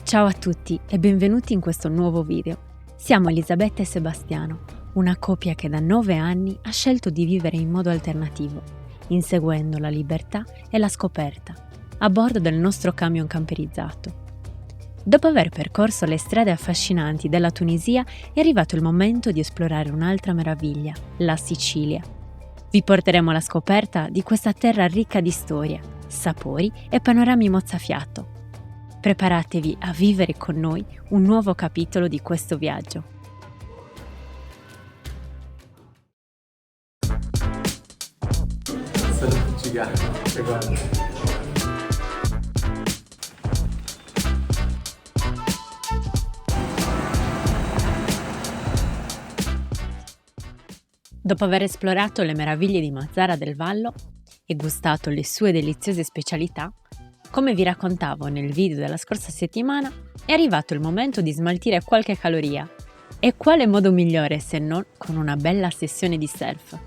Ciao a tutti e benvenuti in questo nuovo video. Siamo Elisabetta e Sebastiano, una coppia che da 9 anni ha scelto di vivere in modo alternativo, inseguendo la libertà e la scoperta, a bordo del nostro camion camperizzato. Dopo aver percorso le strade affascinanti della Tunisia, è arrivato il momento di esplorare un'altra meraviglia, la Sicilia. Vi porteremo alla scoperta di questa terra ricca di storia, sapori e panorami mozzafiato. Preparatevi a vivere con noi un nuovo capitolo di questo viaggio. Sono gigante, guarda. Dopo aver esplorato le meraviglie di Mazara del Vallo e gustato le sue deliziose specialità, come vi raccontavo nel video della scorsa settimana, è arrivato il momento di smaltire qualche caloria. E quale modo migliore se non con una bella sessione di surf?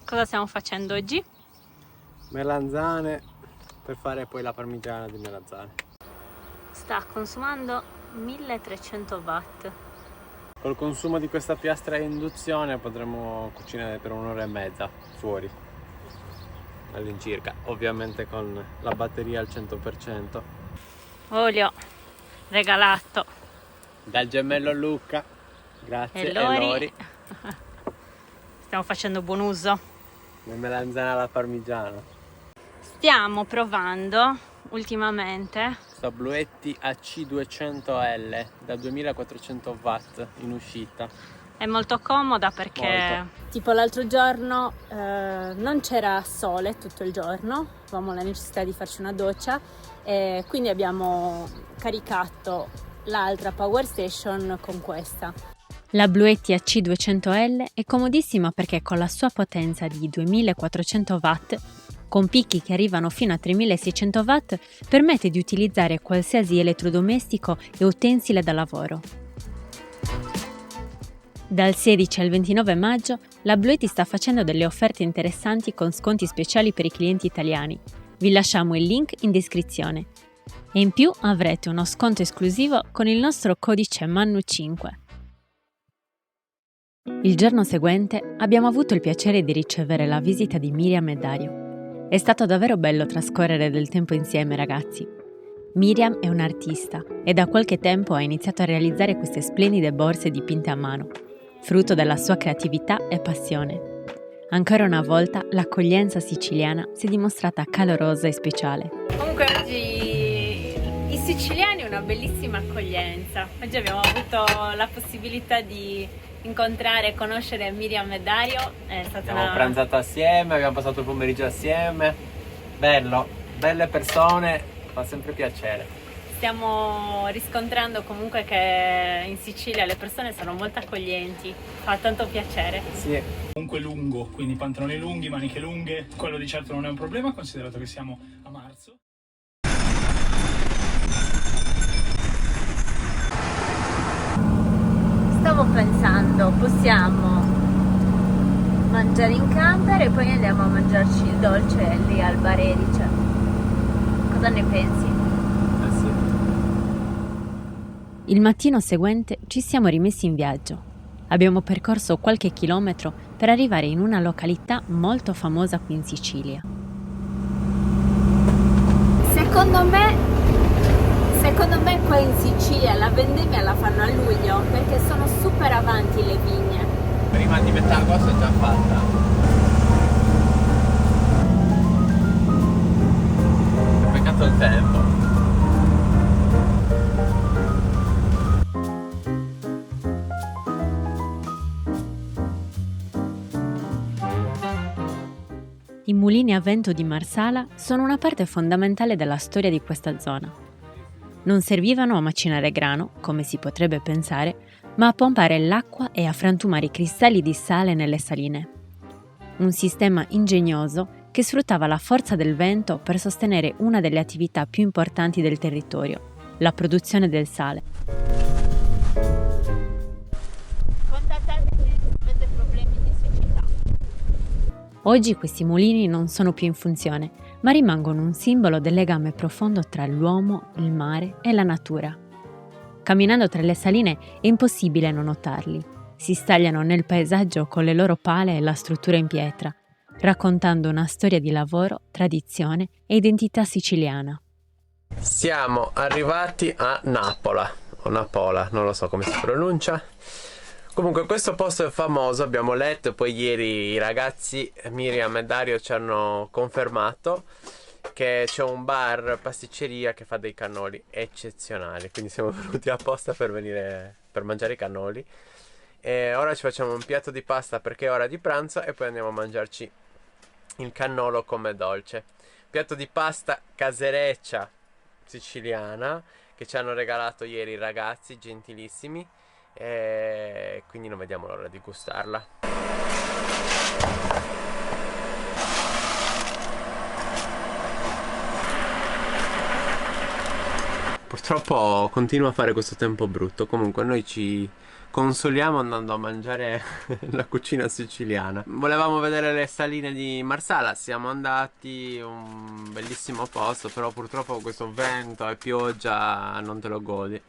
Cosa stiamo facendo oggi? Melanzane per fare poi la parmigiana di melanzane. Sta consumando 1300 watt. Col consumo di questa piastra a induzione potremo cucinare per un'ora e mezza fuori all'incirca, ovviamente con la batteria al 100%. Olio regalato Dal gemello Luca, grazie e Lori. Lori. Stiamo facendo buon uso. Le melanzane alla parmigiana. Stiamo provando ultimamente Bluetti AC200L da 2400 watt in uscita. è molto comoda perché tipo l'altro giorno non c'era sole tutto il giorno, avevamo la necessità di farci una doccia e quindi abbiamo caricato l'altra power station con questa. La Bluetti AC200L è comodissima perché con la sua potenza di 2400 watt, con picchi che arrivano fino a 3600 watt, permette di utilizzare qualsiasi elettrodomestico e utensile da lavoro. Dal 16 al 29 maggio, la Bluetti sta facendo delle offerte interessanti con sconti speciali per i clienti italiani. Vi lasciamo il link in descrizione. E in più avrete uno sconto esclusivo con il nostro codice MANNU5. Il giorno seguente abbiamo avuto il piacere di ricevere la visita di Miriam e Dario. È stato davvero bello trascorrere del tempo insieme, ragazzi. Miriam è un'artista e da qualche tempo ha iniziato a realizzare queste splendide borse dipinte a mano, frutto della sua creatività e passione. Ancora una volta l'accoglienza siciliana si è dimostrata calorosa e speciale. Comunque oggi i siciliani una bellissima accoglienza. Oggi abbiamo avuto la possibilità di incontrare e conoscere Miriam e Dario. Abbiamo pranzato assieme, abbiamo passato il pomeriggio assieme. Bello, belle persone, fa sempre piacere. Stiamo riscontrando comunque che in Sicilia le persone sono molto accoglienti, fa tanto piacere. Sì. Comunque lungo, quindi pantaloni lunghi, maniche lunghe, quello di certo non è un problema considerato che siamo a marzo. Stavo pensando, possiamo mangiare in camper e poi andiamo a mangiarci il dolce lì al Bar Erice. Cosa ne pensi? Sì. Il mattino seguente ci siamo rimessi in viaggio. Abbiamo percorso qualche chilometro per arrivare in una località molto famosa qui in Sicilia. Secondo me qua in Sicilia la vendemmia la fanno a luglio perché sono super avanti le vigne. Prima di metà agosto è già fatta. Peccato il tempo. I mulini a vento di Marsala sono una parte fondamentale della storia di questa zona. Non servivano a macinare grano, come si potrebbe pensare, ma a pompare l'acqua e a frantumare i cristalli di sale nelle saline. Un sistema ingegnoso che sfruttava la forza del vento per sostenere una delle attività più importanti del territorio, la produzione del sale. Oggi questi mulini non sono più in funzione, ma rimangono un simbolo del legame profondo tra l'uomo, il mare e la natura. Camminando tra le saline è impossibile non notarli. Si stagliano nel paesaggio con le loro pale e la struttura in pietra, raccontando una storia di lavoro, tradizione e identità siciliana. Siamo arrivati a Napola, o Napola, non lo so come si pronuncia. Comunque questo posto è famoso, abbiamo letto, e poi ieri i ragazzi Miriam e Dario ci hanno confermato che c'è un bar, pasticceria che fa dei cannoli eccezionali, quindi siamo venuti apposta per mangiare i cannoli. E ora ci facciamo un piatto di pasta perché è ora di pranzo e poi andiamo a mangiarci il cannolo come dolce. Piatto di pasta casereccia siciliana che ci hanno regalato ieri i ragazzi, gentilissimi, e quindi non vediamo l'ora di gustarla. Purtroppo continua a fare questo tempo brutto, comunque noi ci consoliamo andando a mangiare la cucina siciliana. Volevamo vedere le saline di Marsala, siamo andati, un bellissimo posto, però purtroppo questo vento e pioggia non te lo godi.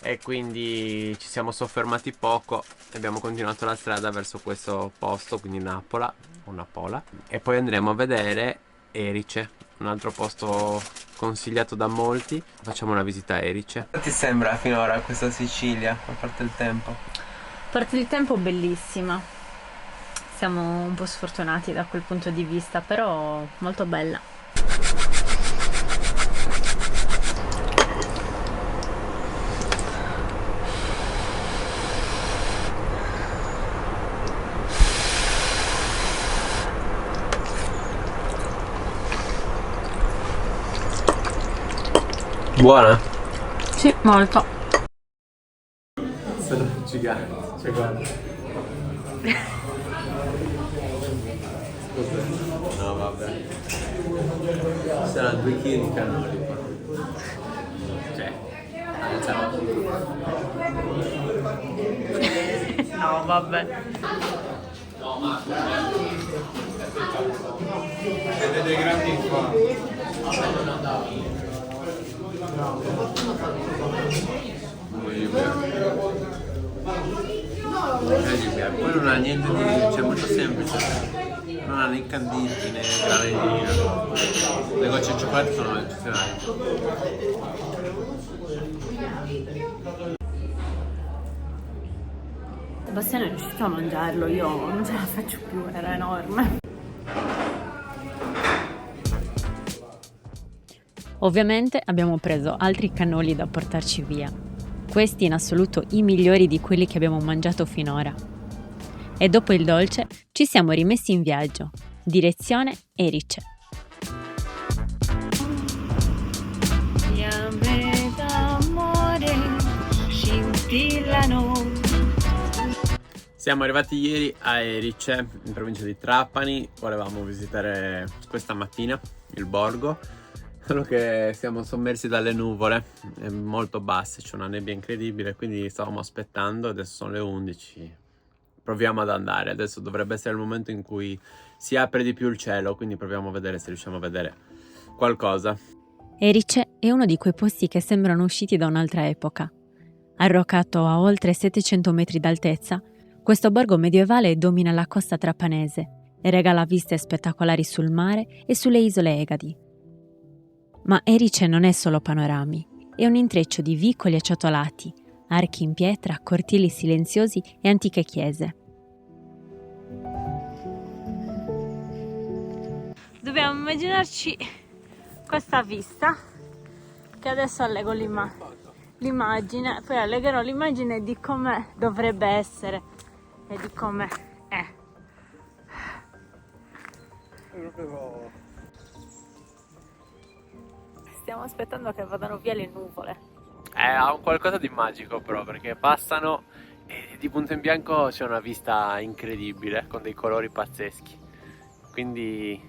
E quindi ci siamo soffermati poco e abbiamo continuato la strada verso questo posto, quindi Napola o Napola. E poi andremo a vedere Erice, un altro posto consigliato da molti. Facciamo una visita a Erice. Che ti sembra finora questa Sicilia, a parte il tempo? A parte il tempo bellissima. Siamo un po' sfortunati da quel punto di vista, però molto bella. Buona? Sì, molto. Sono gigante, cioè guarda. Scusa. No vabbè. Ci saranno 2 kg di cannoli qua. Cioè, No, vabbè. siete dei grandi qua. Poi non ha niente di, cioè molto semplice, non ha né canditi né granellino, le gocce di cioccolato sono eccezionali. Sebastiano è riuscito a mangiarlo, io non ce la faccio più, era enorme. Ovviamente abbiamo preso altri cannoli da portarci via. Questi in assoluto i migliori di quelli che abbiamo mangiato finora. E dopo il dolce ci siamo rimessi in viaggio, direzione Erice. Fiamme d'amore scintillano. Siamo arrivati ieri a Erice, in provincia di Trapani. Volevamo visitare questa mattina il borgo, solo che siamo sommersi dalle nuvole molto basse, c'è una nebbia incredibile, quindi stavamo aspettando. Adesso sono le 11, proviamo ad andare. Adesso dovrebbe essere il momento in cui si apre di più il cielo, quindi proviamo a vedere se riusciamo a vedere qualcosa. Erice è uno di quei posti che sembrano usciti da un'altra epoca. Arroccato a oltre 700 metri d'altezza, questo borgo medievale domina la costa trapanese e regala viste spettacolari sul mare e sulle isole Egadi. Ma Erice non è solo panorami, è un intreccio di vicoli acciottolati, archi in pietra, cortili silenziosi e antiche chiese. Dobbiamo immaginarci questa vista, che adesso allego l'immagine, poi allegherò l'immagine di come dovrebbe essere e di come è. Stiamo aspettando che vadano via le nuvole. Ha un qualcosa di magico però, perché passano e di punto in bianco c'è una vista incredibile, con dei colori pazzeschi. Quindi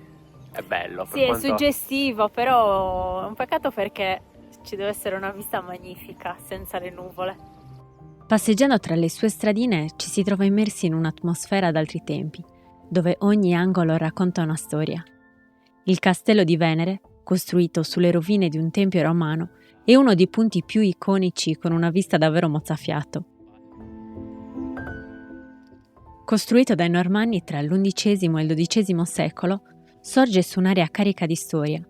è bello. Sì, è suggestivo, però è un peccato perché ci deve essere una vista magnifica senza le nuvole. Passeggiando tra le sue stradine ci si trova immersi in un'atmosfera d'altri tempi, dove ogni angolo racconta una storia. Il castello di Venere, costruito sulle rovine di un tempio romano, è uno dei punti più iconici con una vista davvero mozzafiato. Costruito dai Normanni tra l'XI e il XII secolo, sorge su un'area carica di storia.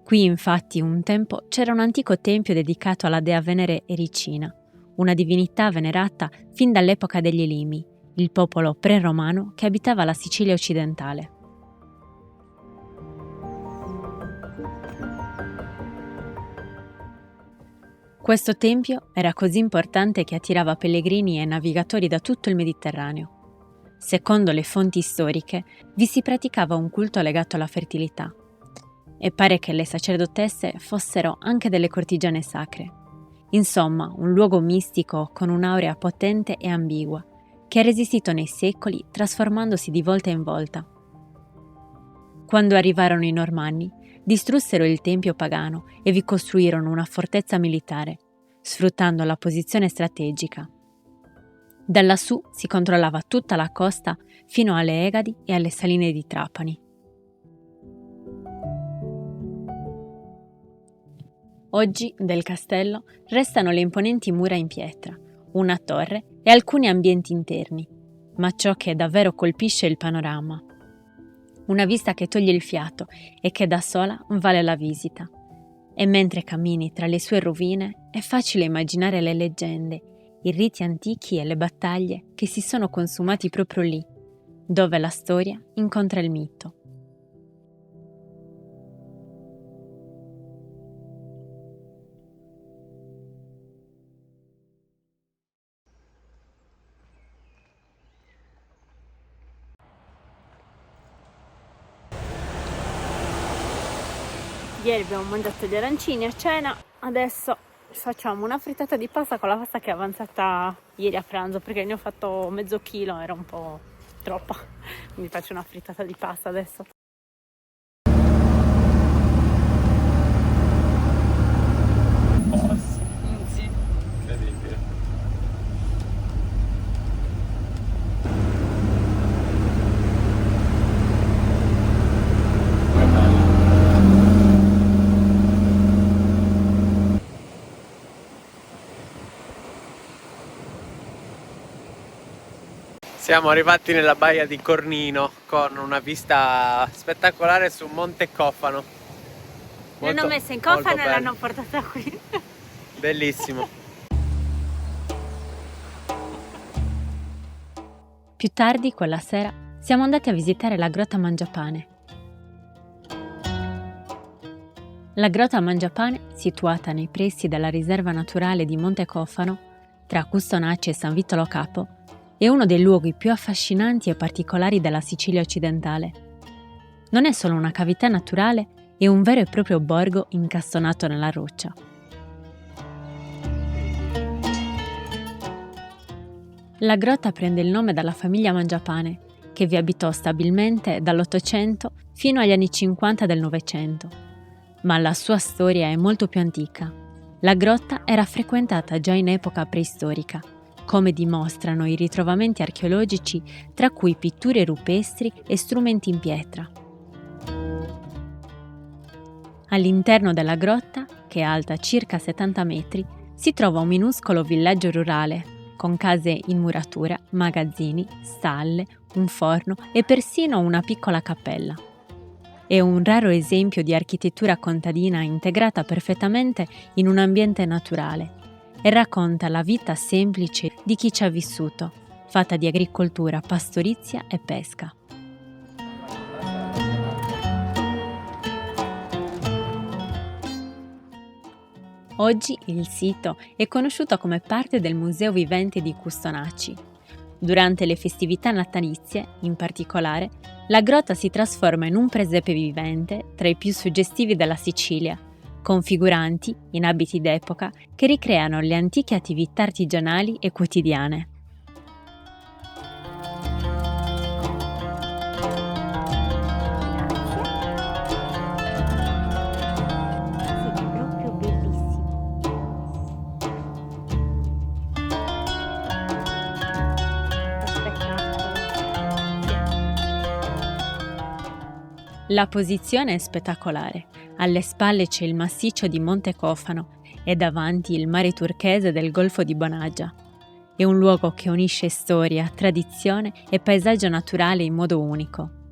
Qui infatti un tempo c'era un antico tempio dedicato alla dea Venere Ericina, una divinità venerata fin dall'epoca degli Elimi, il popolo pre-romano che abitava la Sicilia occidentale. Questo tempio era così importante che attirava pellegrini e navigatori da tutto il Mediterraneo. Secondo le fonti storiche, vi si praticava un culto legato alla fertilità. E pare che le sacerdotesse fossero anche delle cortigiane sacre. Insomma, un luogo mistico con un'aurea potente e ambigua, che ha resistito nei secoli trasformandosi di volta in volta. Quando arrivarono i Normanni, distrussero il tempio pagano e vi costruirono una fortezza militare, sfruttando la posizione strategica. Da lassù si controllava tutta la costa fino alle Egadi e alle saline di Trapani. Oggi del castello restano le imponenti mura in pietra, una torre e alcuni ambienti interni, ma ciò che davvero colpisce è il panorama. Una vista che toglie il fiato e che da sola vale la visita. E mentre cammini tra le sue rovine è facile immaginare le leggende, i riti antichi e le battaglie che si sono consumati proprio lì, dove la storia incontra il mito. Ieri abbiamo mangiato gli arancini a cena, adesso facciamo una frittata di pasta con la pasta che è avanzata ieri a pranzo, perché ne ho fatto mezzo chilo, era un po' troppa, quindi faccio una frittata di pasta adesso. Sì. Incredibile. Siamo arrivati nella baia di Cornino con una vista spettacolare su Monte Cofano. L'hanno messa in cofano e l'hanno portata qui. Bellissimo. Più tardi, quella sera, siamo andati a visitare la grotta Mangiapane. La grotta Mangiapane, situata nei pressi della riserva naturale di Monte Cofano, tra Custonaci e San Vittolo Capo, è uno dei luoghi più affascinanti e particolari della Sicilia occidentale. Non è solo una cavità naturale, è un vero e proprio borgo incastonato nella roccia. La grotta prende il nome dalla famiglia Mangiapane, che vi abitò stabilmente dall'800 fino agli anni 50 del Novecento. Ma la sua storia è molto più antica. La grotta era frequentata già in epoca preistorica, come dimostrano i ritrovamenti archeologici, tra cui pitture rupestri e strumenti in pietra. All'interno della grotta, che è alta circa 70 metri, si trova un minuscolo villaggio rurale, con case in muratura, magazzini, stalle, un forno e persino una piccola cappella. È un raro esempio di architettura contadina integrata perfettamente in un ambiente naturale e racconta la vita semplice di chi ci ha vissuto, fatta di agricoltura, pastorizia e pesca. Oggi il sito è conosciuto come parte del Museo Vivente di Custonaci. Durante le festività natalizie, in particolare, la grotta si trasforma in un presepe vivente tra i più suggestivi della Sicilia, con figuranti, in abiti d'epoca, che ricreano le antiche attività artigianali e quotidiane. La posizione è spettacolare. Alle spalle c'è il massiccio di Monte Cofano e davanti il mare turchese del Golfo di Bonaggia. È un luogo che unisce storia, tradizione e paesaggio naturale in modo unico.